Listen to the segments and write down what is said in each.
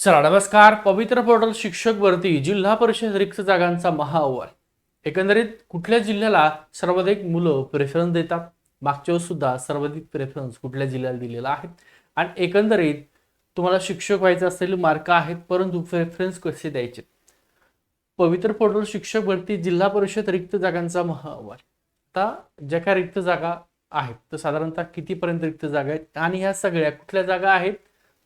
चला नमस्कार. पवित्र पोर्टल शिक्षक भरती जिल्हा परिषद रिक्त जागांचा महाअहवाल. एकंदरीत कुठल्या जिल्ह्याला सर्वाधिक मुलं प्रेफरन्स देतात, मागच्या वेळेस सुद्धा सर्वाधिक प्रेफरन्स कुठल्या जिल्ह्याला दिलेला आहे आणि एकंदरीत तुम्हाला शिक्षक व्हायचं असेल मार्क आहेत, परंतु प्रेफरन्स कसे द्यायचे. पवित्र पोर्टल शिक्षक भरती जिल्हा परिषद रिक्त जागांचा महाअहवाल. आता ज्या काही रिक्त जागा आहेत तर साधारणतः कितीपर्यंत रिक्त जागा आहेत आणि ह्या सगळ्या कुठल्या जागा आहेत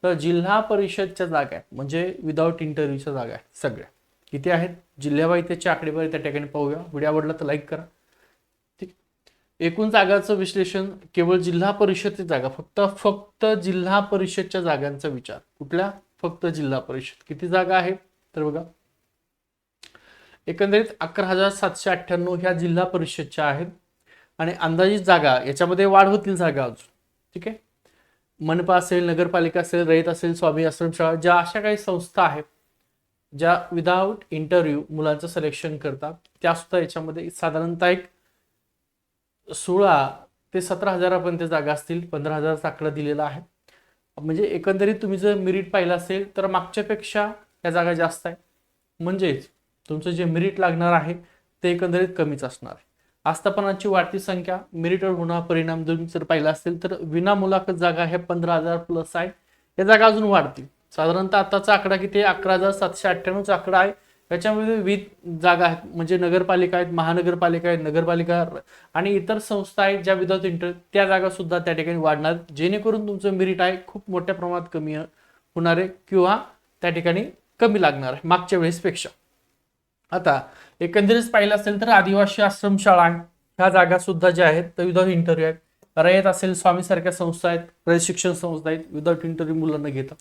तर जिल्हा परिषदच्या जागा आहेत, म्हणजे विदाउट इंटरव्ह्यूच्या जागा आहेत. सगळ्या किती आहेत जिल्ह्यावाईज त्याची आकडेवारी त्या ठिकाणी पाहूया. व्हिडिओ आवडला तर लाईक करा. ठीक. एकूण जागांचं विश्लेषण केवळ जिल्हा परिषदची जागा, फक्त जिल्हा परिषदच्या जागांचा विचार. कुठल्या? फक्त जिल्हा परिषद. किती जागा आहेत तर बघा, एकंदरीत 11,798 ह्या जिल्हा परिषदच्या आहेत आणि अंदाजित जागा याच्यामध्ये वाढ होतील जागा अजून. ठीक आहे. मनपा असेल, नगरपालिका असेल, रयत असेल, स्वामी आश्रमशाळा, ज्या अशा काही संस्था आहेत ज्या विदाउट इंटरव्ह्यू मुलांचं सिलेक्शन करतात, त्या सुद्धा याच्यामध्ये साधारणतः एक 16 ते 17,000पर्यंत जागा असतील. 15,000चा आकडा दिलेला आहे. म्हणजे एकंदरीत तुम्ही जर मेरिट पाहिलं असेल तर मागच्यापेक्षा या जागा जास्त आहे. म्हणजेच तुमचं जे मेरिट लागणार आहे ते एकंदरीत कमीच असणार आहे. आस्थापनाची वाढती संख्या, मेरिटवर होणारा परिणाम जर पाहिला असेल तर विना मुलाखत जागा ह्या 15,000 प्लस आहे. या जागा अजून वाढतील. साधारणतः आताचा आकडा किती आहे? 11,798चा आकडा आहे. याच्यामध्ये विविध जागा आहेत, म्हणजे नगरपालिका आहेत, महानगरपालिका आहेत, नगरपालिका आणि इतर संस्था आहेत ज्या विदाउट इंटर, त्या जागा सुद्धा त्या ठिकाणी वाढणार, जेणेकरून तुमचं मेरिट आहे खूप मोठ्या प्रमाणात कमी होणार आहे किंवा त्या ठिकाणी कमी लागणार आहे मागच्या वेळेसपेक्षा. आता एकंदरीत पाहिलं असेल तर आदिवासी आश्रमशाळा ह्या जागा सुद्धा ज्या आहेत तर विदाउट इंटरव्ह्यू आहेत. रयत असेल, स्वामी सारख्या संस्था आहेत, रयत शिक्षण संस्था आहेत, विदाउट इंटरव्ह्यू मुलांना घेतात.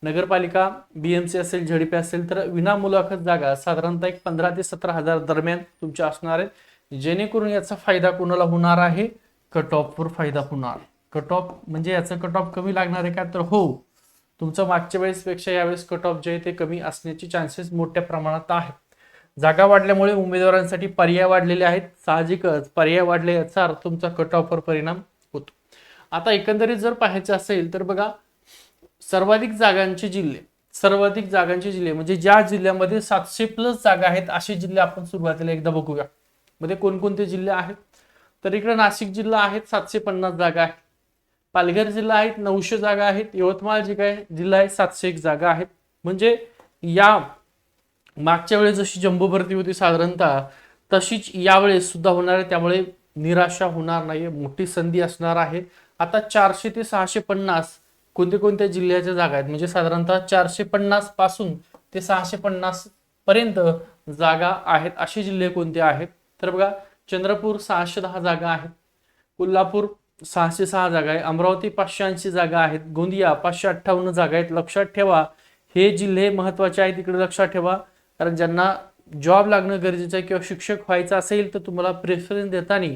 नगरपालिका, बीएमसी असेल, झडपी असेल तर विना मुलाखत जागा साधारणतः एक 15 ते 17,000 दरम्यान तुमच्या असणार आहेत, जेणेकरून याचा फायदा कोणाला होणार आहे? कट ऑफवर फायदा होणार. कट ऑफ म्हणजे याचा कट ऑफ कमी लागणार आहे का तर हो, तुमचं मागच्या वेळेसपेक्षा यावेळेस कट ऑफ जे आहे ते कमी असण्याचे चान्सेस मोठ्या प्रमाणात आहेत. जागा वाढल्यामुळे उमेदवारांसाठी पर्याय वाढलेले आहेत. साहजिकच पर्याय वाढले याचा अर्थ तुमचा कट ऑफवर परिणाम होतो. आता एकंदरीत जर पाहायचं असेल तर बघा, सर्वाधिक जागांचे जिल्हे म्हणजे ज्या जिल्ह्यामध्ये 700 प्लस जागा आहेत असे जिल्हे आपण सुरुवातीला एकदा बघूया. मध्ये कोणकोणते जिल्हे आहेत तर इकडे नाशिक जिल्हा आहेत, 750 जागा आहेत. पालघर जिल्हा आहेत, 900 जागा आहेत. यवतमाळ जिल्हा आहे, 701 जागा आहेत. म्हणजे या मागच्या वेळेस जशी जम्बो भरती होती साधारणतः तशीच यावेळेस सुद्धा होणार आहे, त्यामुळे निराशा होणार नाही, मोठी संधी असणार आहे. आता 400 ते 650 कोणत्या कोणत्या जिल्ह्याच्या जागा आहेत, म्हणजे साधारणतः 450 पासून ते 650 पर्यंत जागा आहेत असे जिल्हे कोणते आहेत तर बघा, चंद्रपूर 610 जागा आहेत, कोल्हापूर 606 जागा आहे, अमरावती 580 जागा आहेत, गोंदिया 558 जागा आहेत. लक्षात ठेवा, हे जिल्हे महत्वाचे आहेत, इकडे लक्षात ठेवा, कारण ज्यांना जॉब लागणं गरजेचं आहे किंवा शिक्षक व्हायचं असेल तर तुम्हाला प्रेफरन्स देताना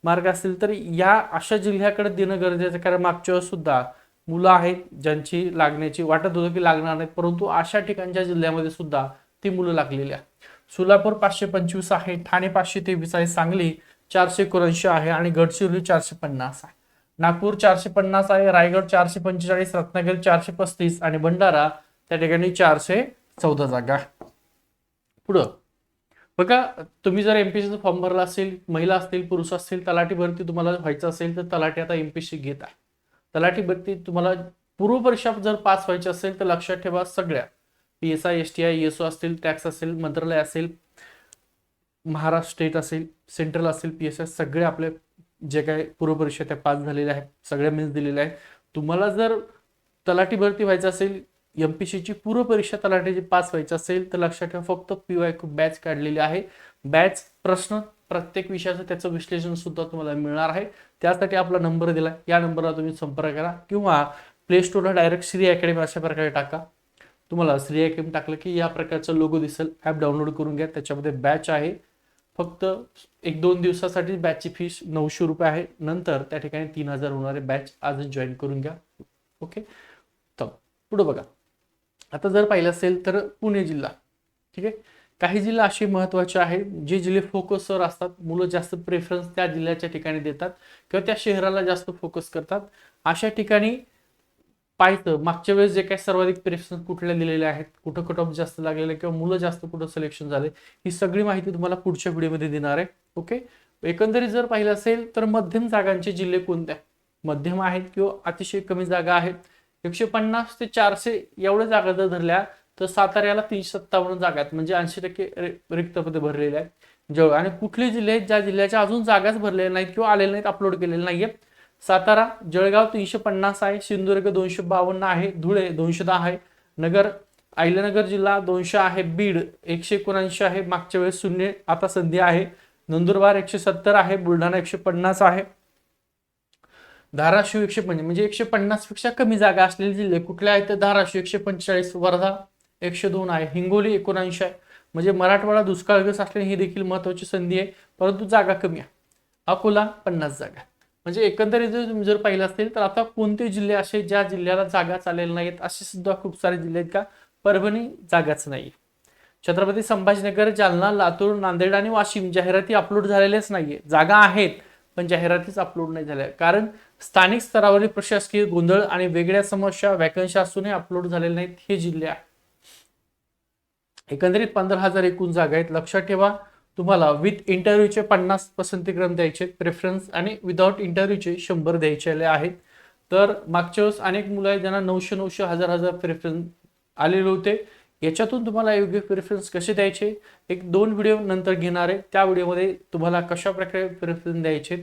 मार्ग असतील तर या अशा जिल्ह्याकडे देणं गरजेचं आहे. कारण मागच्या वेळेस सुद्धा मुलं आहेत ज्यांची लागण्याची वाटत होतं की लागणार नाहीत, परंतु अशा ठिकाणच्या जिल्ह्यामध्ये सुद्धा ती मुलं लागलेली आहेत. सोलापूर 525 आहे, ठाणे 523 आहे, सांगली 479 आहे आणि गडचिरोली 450 आहे. नागपूर 450 आहे, रायगड 445, रत्नागिरी 435 आणि भंडारा त्या ठिकाणी 414 जागा. पुढं बघा, तुम्ही जर एमपीसीचा फॉर्म भरला असेल, महिला असतील, पुरुष असतील, तलाठी भरती तुम्हाला व्हायचं असेल तर तलाठी आता एमपीसी घेत आहे. तलाठी भरती तुम्हाला पूर्व परीक्षा जर पास व्हायची असेल तर लक्षात ठेवा, सगळ्या PSI, STI, ESO असतील, टॅक्स असेल, मंत्रालय असेल, महाराष्ट्र स्टेट असेल, सेंट्रल असेल, PSI, सगळे आपले जे काही पूर्व परीक्षा त्या पास झालेल्या आहेत, सगळ्या मेन्स दिलेल्या आहेत. तुम्हाला जर तलाठी भरती व्हायचं असेल, एमपीसीची पूर्व परीक्षा तलाठीची पास व्हायची असेल तर लक्षात ठेवा, फक्त PYQ बॅच काढलेली आहे. बॅच प्रश्न प्रत्येक विषयाचं त्याचं विश्लेषण सुद्धा तुम्हाला मिळणार आहे. त्यासाठी आपला नंबर दिला, या नंबरला तुम्ही संपर्क करा किंवा प्ले स्टोरला डायरेक्ट श्री अकॅडमी अशा प्रकारे टाका. तुम्हाला श्री अकॅडमी टाकलं की या प्रकारचा लोगो दिसेल, ॲप डाउनलोड करून घ्या. त्याच्यामध्ये बॅच आहे, फक्त 1-2 दिवसासाठी बॅचची फीस 900 रुपये आहे. नंतर त्या ठिकाणी 3,000 होणारे बॅच आजच जॉईन करून घ्या. ओके. तर पुढे बघा, आता जर पाहिलं असेल तर पुणे जिल्हा. ठीक आहे. काही जिल्हे असे महत्त्वाचे आहेत जे जिल्हे फोकसवर असतात, मुलं जास्त प्रेफरन्स त्या जिल्ह्याच्या ठिकाणी देतात किंवा त्या शहराला जास्त फोकस करतात. अशा ठिकाणी पाहायचं मागच्या वेळेस जे काही सर्वाधिक प्रेफरन्स कुठल्या दिलेले आहेत, कुठं कट ऑफ जास्त लागलेले किंवा मुलं जास्त कुठं सिलेक्शन झाले, ही सगळी माहिती तुम्हाला पुढच्या व्हिडिओमध्ये देणार आहे. ओके, एकंदरीत जर पाहिलं असेल तर मध्यम जागांचे जिल्हे कोणते मध्यम आहेत किंवा अतिशय कमी जागा आहेत, 150 ते 400 एवढ्या जागा जर धरल्या तर साताऱ्याला 357 जागा आहेत, म्हणजे 80% रिक्त पदे भरलेले आहेत. आणि कुठले जिल्हे आहेत ज्या जिल्ह्याच्या अजून जागाच भरलेल्या नाहीत किंवा आलेल्या नाहीत, अपलोड केलेले नाहीये? सातारा, जळगाव 350 आहे, सिंधुदुर्ग 252 आहे, धुळे 210 आहे, अहिल्यानगर जिल्हा 200 आहे, बीड 179 आहे, मागच्या वेळेस 0 आता संधी आहे, नंदुरबार 170 आहे, बुलढाणा 150 आहे, धाराशिव 150 म्हणजे 150 पेक्षा कमी जागा असलेले जिल्हे कुठले आहेत तर धाराशिव 145, वर्धा 102 आहे, हिंगोली 79 आहे, म्हणजे मराठवाडा दुष्काळग्रस्त असल्याने ही देखील महत्वाची संधी आहे, परंतु जागा कमी आहे. अकोला 50 जागा. म्हणजे एकंदरीत जर तुम्ही जर पाहिलं असेल तर आता कोणते जिल्हे असे ज्या जिल्ह्याला जागा चालेल नाहीत, असे सुद्धा खूप सारे जिल्हे आहेत का? परभणी जागाच नाही. छत्रपती संभाजीनगर, जालना, लातूर, नांदेड आणि वाशिम जाहिराती अपलोड झालेल्याच नाहीये, जागा आहेत पण जाहिरातीच अपलोड नाही झाल्या, कारण स्थानिक स्तरावरील प्रशासकीय गोंधळ आणि वेगळ्या समस्या वॅकन्सी असूनही अपलोड झालेले नाहीत हे जिल्हे आहेत. एकंदरीत 15,000 एकूण जागा आहेत. लक्षात ठेवा, तुम्हाला विथ इंटरव्ह्यूचे 50 पसंतीक्रम द्यायचे प्रेफरन्स आणि विदाउट इंटरव्ह्यूचे 100 द्यायचे आहेत. तर मागच्या वेळेस अनेक मुलं आहेत ज्यांना 900 900 1000 प्रेफरन्स आलेले होते. याच्यातून तुम्हाला योग्य प्रेफरन्स कसे द्यायचे एक 2 व्हिडिओ नंतर घेणार आहे. त्या व्हिडिओमध्ये तुम्हाला कशा प्रकारे प्रेफरन्स द्यायचे,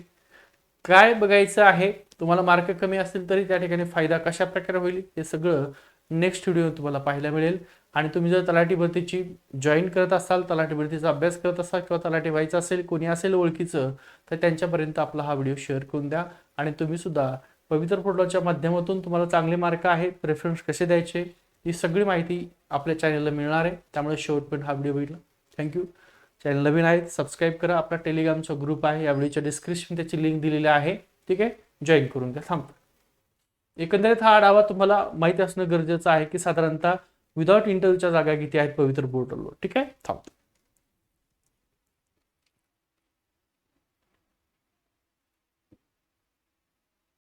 काय बघायचं आहे, तुम्हाला मार्क कमी असतील तरी त्या ठिकाणी फायदा कशा प्रकारे होईल हे सगळं नेक्स्ट व्हिडिओ तुम्हाला पाहायला मिळेल. आणि तुम्ही जर तलाठी भरतीची जॉईन करत असाल, तलाठी भरतीचा अभ्यास करत असाल किंवा तलाठी व्हायचं असेल, कोणी असेल ओळखीचं, तर त्यांच्यापर्यंत आपला हा व्हिडिओ शेअर करून द्या. आणि तुम्ही सुद्धा पवित्र पोर्टलच्या माध्यमातून तुम्हाला चांगले मार्क आहेत, प्रेफरन्स कसे द्यायचे ही सगळी माहिती आपल्या चॅनलला मिळणार आहे. त्यामुळे शेवटपर्यंत हा व्हिडिओ बघितला. थँक्यू. चॅनल नवीन आहेत सबस्क्राईब करा. आपला टेलिग्रामचा ग्रुप आहे, या व्हिडिओच्या डिस्क्रिप्शन त्याची लिंक दिलेली आहे, ठीक आहे, जॉईन करून घ्या. थांबतो. एकंदरीत हा आढावा तुम्हाला माहिती असणं गरजेचं आहे की साधारणतः विदाउट इंटरव्ह्यूच्या जागा किती आहेत पवित्र पोर्टलवर, ठीक आहे. थांबतो.